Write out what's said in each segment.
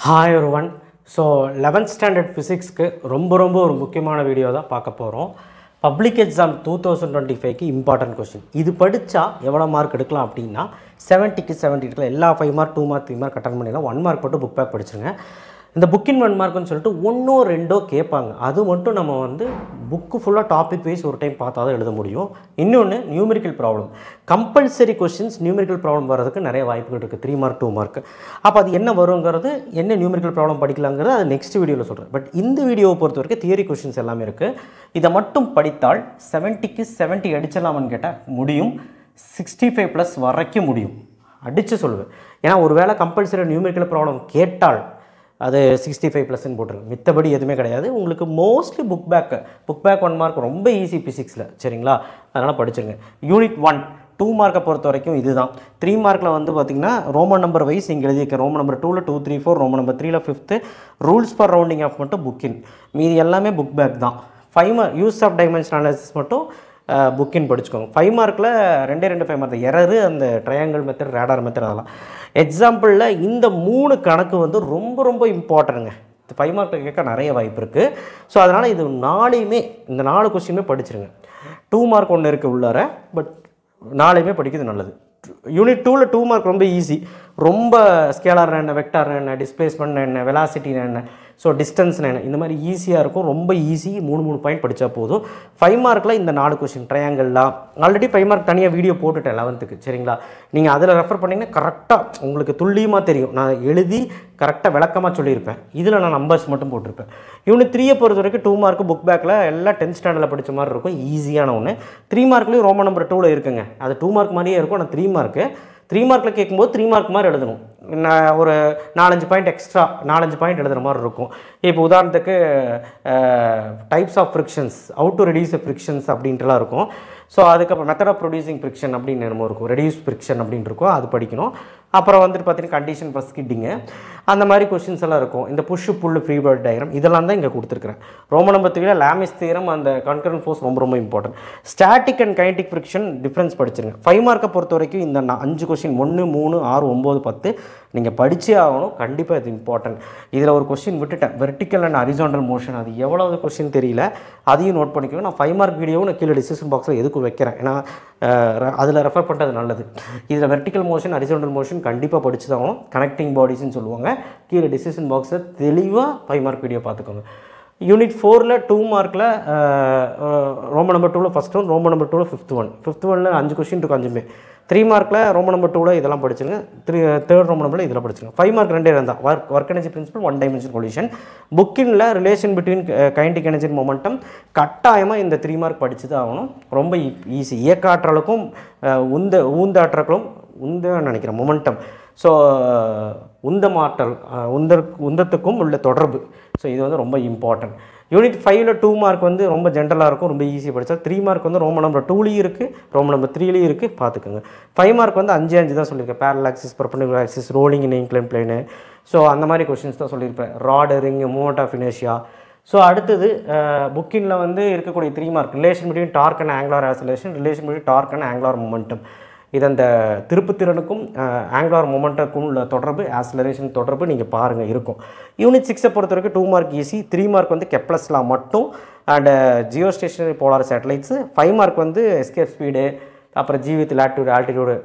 Hi ஒருவன். So 11th standard ஃபிசிக்ஸ்க்கு ரொம்ப ஒரு முக்கியமான வீடியோ தான் பார்க்க போகிறோம். பப்ளிக் எக்ஸாம் 2025க்கு இம்பார்ட்டன்ட் கொஸ்டின். இது படித்தா எவ்வளோ மார்க் எடுக்கலாம் அப்படின்னா 70க்கு 70 எடுக்கலாம். எல்லா 5 மார்க் 2 மார்க் 3 மார்க் அட்டன் பண்ணிடலாம். 1 மார்க் மட்டும் புக் பேக் படிச்சுருங்க. இந்த புக்கின் 1 மார்க்குன்னு சொல்லிட்டு ஒன்றோ ரெண்டோ கேட்பாங்க. அது மட்டும் நம்ம புக்கு ஃபுல்லாக டாபிக் வைஸ் ஒரு டைம் பார்த்தா தான் எழுத முடியும். இன்னொன்று numerical problem. Compulsory questions numerical problem வர்றதுக்கு நிறைய வாய்ப்புகள் இருக்குது. 3 மார்க் 2 மார்க். அப்போ அது என்ன வருங்கிறது, என்ன நியூமெரிக்கல் ப்ராப்ளம் படிக்கலாங்கிறது அது நெக்ஸ்ட் வீடியோவில் சொல்கிறேன். பட் இந்த வீடியோவை பொறுத்த வரைக்கும் தியரி கொஸ்டின்ஸ் எல்லாமே இருக்குது. இதை மட்டும் படித்தால் 70க்கு 70 அடிச்சிடலாமான்னு கேட்டால் முடியும். 65+ வரைக்கும் முடியும், அடித்து சொல்லுவேன். ஏன்னா ஒரு வேளை கம்பல்சரி நியூமெரிக்கல் ப்ராப்ளம் கேட்டால் அது 65+ன்னு போட்டுருக்கு. மித்தபடி எதுவுமே கிடையாது. உங்களுக்கு மோஸ்ட்லி புக் பேக் 1 மார்க் ரொம்ப ஈஸி ஃபிசிக்ஸில், சரிங்களா? அதனால் படிச்சுருங்க. யூனிட் 1 2 மார்க்கை பொறுத்த வரைக்கும் இதுதான். 3 மார்க்கில் பார்த்திங்கன்னா ரோமன் நம்பர் வைஸ் இங்கே எழுதியிருக்கேன். ரோமன் நம்பர் 2ல் 2 3 4, ரோமன் நம்பர் 3ல் 5th, rules for rounding off மட்டும் புக்கின். மீதி எல்லாமே புக் பேக் தான். 5 mark use of dimension analysis மட்டும் புக்கின் படிச்சுக்கோங்க. 5 மார்க்கில் 2 5 மார்க் எரரு, அந்த ட்ரையாங்கிள் மெத்தட், ரேடார் மெத்தட், அதெல்லாம். எக்ஸாம்பிளில் இந்த 3 கணக்கு ரொம்ப இம்பார்ட்டன்ட்டுங்க. 5 மார்க்கில் கேட்க நிறைய வாய்ப்பு இருக்குது. ஸோ அதனால் இது 4யுமே, இந்த 4 கொஸ்டினுமே படிச்சிருங்க. 2 மார்க் ஒன்று இருக்குது உள்ளார, பட் 4யுமே படிக்கிறது நல்லது. யூனிட் 2ல் 2 மார்க் ரொம்ப ஈஸி. ரொம்ப ஸ்கேலார் என்ன, வெக்டார் என்ன, டிஸ்பிளேஸ்மெண்ட் என்ன, வெலாசிட்டி என்ன, ஸோ டிஸ்டன்ஸ் என்ன, இந்த மாதிரி ஈஸியாக இருக்கும். ரொம்ப ஈஸி. 3 பாயிண்ட் படித்தா போதும். 5 மார்க்கில் இந்த 4 கொஸ்டின் ட்ரையாங்கிள்லாம் ஆல்ரெடி 5 மார்க் தனியாக வீடியோ போட்டுட்டேன் 11க்கு, சரிங்களா? நீங்கள் அதில் ரெஃபர் பண்ணிங்கன்னா கரெக்டாக உங்களுக்கு துல்லியமாக தெரியும். நான் எழுதி கரெக்டாக விளக்கமாக சொல்லியிருப்பேன். இதில் நான் நம்பர்ஸ் மட்டும் போட்டிருப்பேன். யூனிட் 3 பொறுத்த வரைக்கும் 2 மார்க்கு புக் பேக்கில் எல்லாம் 10th ஸ்டாண்டர்டில் படித்த மாதிரி இருக்கும். ஈஸியான ஒன்று. 3 மார்க்லேயும் ரோமன் நம்பர் 2ல் இருக்குங்க. அது 2 மார்க் மாதிரியே இருக்கும். ஆனால் 3 மார்க்கு 3 மார்க்கில் கேட்கும்போது 3 மார்க் மாதிரி எழுதணும். நான் ஒரு 4-5 பாயிண்ட் எக்ஸ்ட்ரா 4-5 பாயிண்ட் எழுதுகிற மாதிரி இருக்கும். இப்போ உதாரணத்துக்கு types of frictions, how to reduce frictions அப்படின்ட்டுலாம் இருக்கும். ஸோ அதுக்கப்புறம் மெத்தட் ஆஃப் ப்ரொடியூசிங் ஃப்ரிக்ஷன் அப்படின்னு என்னமோ இருக்கும். ரெடியூஸ் ஃப்ரிக்ஷன் அப்படின்னு இருக்கும், அது படிக்கணும். அப்புறம் பார்த்தீங்கன்னா கண்டிஷன் ஃபார் ஸ்கிட்டிங்கு, அந்த மாதிரி கொஸ்டின்ஸ் எல்லாம் இருக்கும். இந்த push pull free body diagram இதெல்லாம் தான் இங்கே கொடுத்துருக்குறேன். ரோமன் நம்பர் 3ல் லாமிஸ் தியரம், அந்த கன்கரண்ட் ஃபோர்ஸ் ரொம்ப important. Static and kinetic friction difference படிச்சிருங்க. 5 மார்க்கை பொறுத்த வரைக்கும் இந்த 5 கொஸ்டின் 1 3 6 9 10 நீங்கள் படித்தே ஆகணும். கண்டிப்பாக இது இம்பார்ட்டன்ட். இதில் ஒரு கொஸ்டின் விட்டுட்டேன், வெர்டிக்கல் அண்ட் ஹரிசாண்டல் மோஷன். அது எவ்வளவு கொஸ்டின் தெரியல, அதையும் நோட் பண்ணிக்கோங்க. நான் 5 மார்க் வீடியோவும் நான் கீழே டிஸ்கிரிப்ஷன் பாக்ஸில் எதுக்கு வைக்கிறேன், ஏன்னா அதில் ரெஃபர் பண்ணுறது நல்லது. இதில் வெர்டிக்கல் மோஷன் ஹரிசாண்டல் மோஷன் கண்டிப்பாக படித்து தான் ஆகணும். கனெக்டிங் பாடிஸ்ன்னு சொல்லுவாங்க. கீழே டிஸ்கிரிப்ஷன் பாக்ஸில் தெளிவாக 5 மார்க் வீடியோ பார்த்துக்கோங்க. யூனிட் 4ல் 2 மார்க்கில் ரோமன் நம்பர் 2ல் ஃபஸ்ட் ஒன், ரோமன் நம்பர் 2ல் 5th ஒன்ல 5 கொஸ்டின் இருக்கும். 5மே 3 மார்க்கில் ரோமன் நம்பர் 2ல் இதெல்லாம் படிச்சுங்க. 3rd ரோமன் நம்பரில் இதெல்லாம் படிச்சுங்க. 5 மார்க் 2 இருந்தால் work energy principle, 1 dimension solution. புக்கின்ல relation between kinetic energy momentum கட்டாயமாக இந்த 3 மார்க் படித்து தான் ஆகணும். ரொம்ப ஈஸி. இயக்க ஆற்றலுக்கும் ஊந்தாற்றலுக்கும் நினைக்கிறேன் மொமெண்டம், ஸோ உந்தமாற்றல், உந்தத்துக்கும் உள்ள தொடர்பு. ஸோ இது ரொம்ப இம்பார்ட்டன்ட். யூனிட் 5ல் 2 மார்க் ரொம்ப ஜென்ரலாக இருக்கும், ரொம்ப ஈஸியாக படித்தா. 3 மார்க் ரோமன் நம்பர் 2லேயும் இருக்குது, ரோமன் நம்பர் 3லேயும் இருக்குது, பார்த்துக்கோங்க. 5 மார்க் 5 தான் சொல்லியிருக்கேன். Parallel axis, perpendicular axis, rolling in incline plane, so அந்த மாதிரி கொஸ்டின்ஸ் தான் சொல்லியிருப்பேன். Rod, ring, moment of inertia. So அடுத்தது புக்கினில் இருக்கக்கூடிய 3 mark relation between torque and angular acceleration, relation between torque and angular momentum. இது அந்த திருப்புத்திறனுக்கும் ஆங்குலார் மொமெண்ட்டுக்கும் உள்ள தொடர்பு, ஆக்சலரேஷன் தொடர்பு நீங்கள் பாருங்கள் இருக்கும். யூனிட் 6 பொறுத்த வரைக்கும் 2 mark easy. 3 mark Kepler's law மட்டும் and geostationary polar satellites. 5 mark escape speed, அப்புறம் ஜீவித் லாட்டிடியூடு, ஆல்டிடியூடு,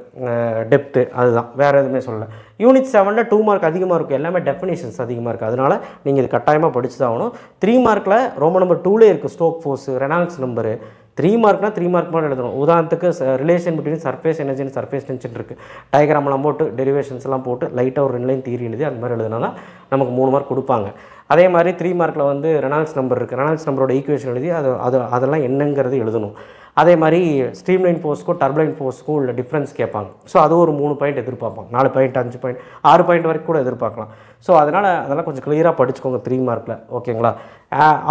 டெப்த்து, அதுதான், வேறு எதுவுமே சொல்லலை. யூனிட் 7ல் 2 மார்க் அதிகமாக இருக்கும். எல்லாமே டெஃபினேஷன்ஸ் அதிகமாக இருக்குது. அதனால் நீங்கள் இது கட்டாயமாக படித்து தான் ஆகணும். 3 மார்க்கில் ரோமன் நம்பர் 2லே இருக்குது ஸ்டோக் ஃபோர்ஸு, ரெனால்ட்ஸ் நம்பரு. 3 மார்க்னால் 3 மார்க் மட்டும் எழுதணும். உதாரணத்துக்கு relation between surface energy and surface tension இருக்குது. டயக்ராம்லாம் போட்டு டெரிவேஷன்ஸ்லாம் போட்டு லைட்டாக ஒரு 2 லைன் தியரி எழுதி அந்த மாதிரி எழுதுனா தான் நமக்கு 3 மார்க் கொடுப்பாங்க. அதே மாதிரி 3 மார்க்கில் ரெனால்ட்ஸ் நம்பர் இருக்குது. ரெனால்ட்ஸ் நம்பரோட ஈக்குவேஷன் எழுதி அதெல்லாம் என்னங்கிறது எழுதணும். அதே மாதிரி ஸ்ட்ரீம்லைன் ஃபோர்ஸ்க்கும் டர்புலைன் ஃபோர்ஸ்க்கும் உள்ள டிஃப்ரென்ஸ் கேட்பாங்க. ஸோ அது ஒரு 3 பாயிண்ட் எதிர்பார்ப்பாங்க. 4 பாயிண்ட் 5 பாயிண்ட் 6 பாயிண்ட் வரைக்கும் கூட எதிர்பார்க்கலாம். ஸோ அதெல்லாம் கொஞ்சம் கிளியராக படிச்சுக்கோங்க 3 மார்க்கில், ஓகேங்களா?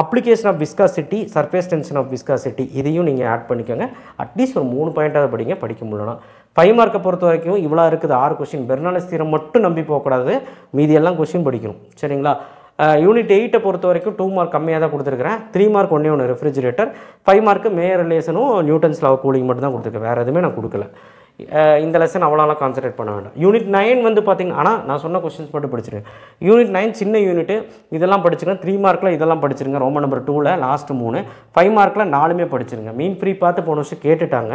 Application of viscosity, surface tension of viscosity, இதையும் நீங்கள் ஆட் பண்ணிக்கோங்க. அட்லீஸ்ட் ஒரு 3 பாயிண்ட்டாக படிக்க முடியலன்னா. 5 மார்க்கை பொறுத்த வரைக்கும் இவ்வளோ இருக்குது. 6 கொஸ்டின். பெர்னாலிஸ் தியரம் மட்டும் நம்பி போகக்கூடாது, மீதி எல்லாம் கொஸ்டின் படிக்கணும், சரிங்களா? யூனிட் 8 பொறுத்த வரைக்கும் 2 மார்க் கம்மியாக தான் கொடுத்துருக்கிறேன். 3 மார்க் ஒன்று ரெஃப்ரிஜிரேட்டர், 5 மார்க்கு மேயர் ரிலேஷனும் நியூட்டன்ஸ் லா கூலிங் மட்டும் தான் கொடுத்துருக்கேன். வேறு எதுவுமே நான் கொடுக்கல. இந்த லெசன் அவ்வளோலாம் கான்சன்ட்ரேட் பண்ண வேண்டாம். யூனிட் 9 வந்து பார்த்திங்கன்னா, ஆனால் நான் சொன்ன கொஸ்டின்ஸ் மட்டும் படிச்சிருங்க. யூனிட் 9 சின்ன யூனிட்டு, இதெல்லாம் படிச்சுங்க. 3 மார்க்கில் இதெல்லாம் படிச்சிருங்க. ரோமன் நம்பர் 2ல் லாஸ்ட் 3. 5 மார்க்கில் 4மே படிச்சிருங்க. மீன் ஃப்ரீ பார்த்து போன வருஷம் கேட்டுட்டாங்க.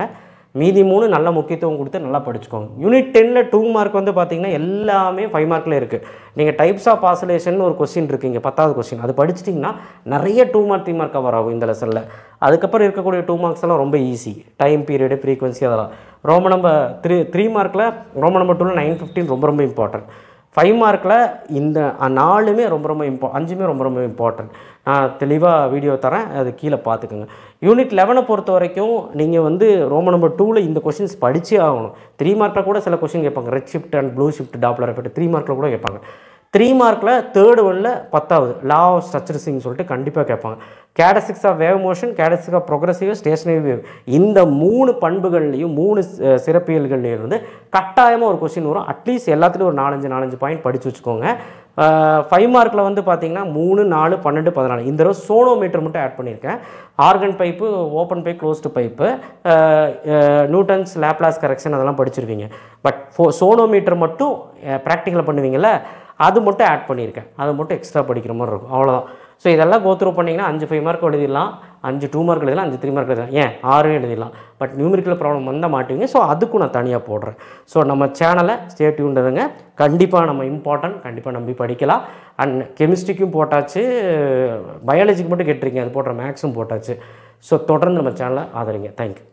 மீதி 3 நல்ல முக்கியத்துவம் கொடுத்து நல்லா படிச்சுக்கோங்க. யூனிட் 10ல் 2 மார்க் வந்து பார்த்திங்கன்னா எல்லாமே 5 மார்க்கில் இருக்குது. நீங்கள் டைப்ஸ் ஆஃப் ஆசிலேஷன் ஒரு கொஸ்டின் இருக்குங்க, 10வது கொஸ்டின். அது படிச்சிட்டிங்கன்னா நிறைய 2 மார்க் 3 மார்க் கவர் ஆகும் இந்த லெசனில். அதுக்கப்புறம் இருக்கக்கூடிய 2 மார்க்ஸ் எல்லாம் ரொம்ப ஈஸி. டைம் பீரியடு, ஃப்ரீக்வன்சி அதெல்லாம். ரோமன் நம்பர் 3 மார்க்கில் ரோமன் நம்பர் 2ல் 915 ரொம்ப ரொம்ப இம்பார்ட்டன்ட். 5 மார்க்கில் இந்த 4மே ரொம்ப ரொம்ப 5மே ரொம்ப ரொம்ப இம்பார்ட்டன்ட். நான் தெளிவாக வீடியோ தரேன், அது கீழே பார்த்துக்கோங்க. யூனிட் 11 பொறுத்த வரைக்கும் நீங்கள் வந்து ரோமன் நம்பர் 2ல் இந்த கொஷின்ஸ் படித்தே ஆகணும். 3 மார்க்கில் கூட சில கொஷின் கேட்பாங்க. Red shift and blue shift Doppler effect 3 மார்க்கில் கூட கேட்பாங்க. 3 மார்க்கில் 3rd ஒன்ல 10வது லா ஆஃப் ஸ்ட்ரக்சர்ஸிங் சொல்லிட்டு கண்டிப்பாக கேட்பாங்க. Characteristics of wave motion, characteristics of progressive, stationary wave, இந்த 3 பண்புகள்லையும் 3 சிறப்பியல்கள்லையும் வந்து கட்டாயமாக ஒரு கொஸ்டின் வரும். அட்லீஸ்ட் எல்லாத்துலேயும் ஒரு 4-5 பாயிண்ட் படித்து வச்சுக்கோங்க. 5 மார்க்கில் வந்து பார்த்திங்கன்னா 3, 4, 12, 14 இந்த தடவை சோனோமீட்டர் மட்டும் ஆட் பண்ணியிருக்கேன். Organ pipe, open pipe, closed pipe, Newton's Laplace correction அதெல்லாம் படிச்சிருவீங்க. பட் சோனோமீட்டர் மட்டும் ப்ராக்டிக்கலாக பண்ணுவீங்கள்ல, அது மட்டும் ஆட் பண்ணியிருக்கேன். அது மட்டும் எக்ஸ்ட்ரா படிக்கிற மாதிரி இருக்கும், அவ்வளோதான். ஸோ இதெல்லாம் கோத்ரூ பண்ணிங்கன்னா 5 5 மார்க் எழுதிடலாம், 5 2 மார்க் எழுதலாம், 5 3 மார்க் எழுதலாம், ஏன் 6 எழுதிடலாம். பட் நியூமெரிக்கல் ப்ராப்ளம் வந்தால் மாட்டுவீங்க. ஸோ அதுக்கும் நான் தனியாக போடுறேன். ஸோ நம்ம சேனலை ஸ்டே டியூன்டுங்க. கண்டிப்பாக நம்ம இம்பார்ட்டன்ட், கண்டிப்பாக நம்பி படிக்கலாம். அண்ட் கெமிஸ்ட்ரிக்கும் போட்டாச்சு, பயாலஜிக்கு மட்டும் கேட்டிருக்கீங்க, அது போடுற மேக்ஸும் போட்டாச்சு. ஸோ தொடர்ந்து நம்ம சேனலை ஆதரிங்க. தேங்க்யூ.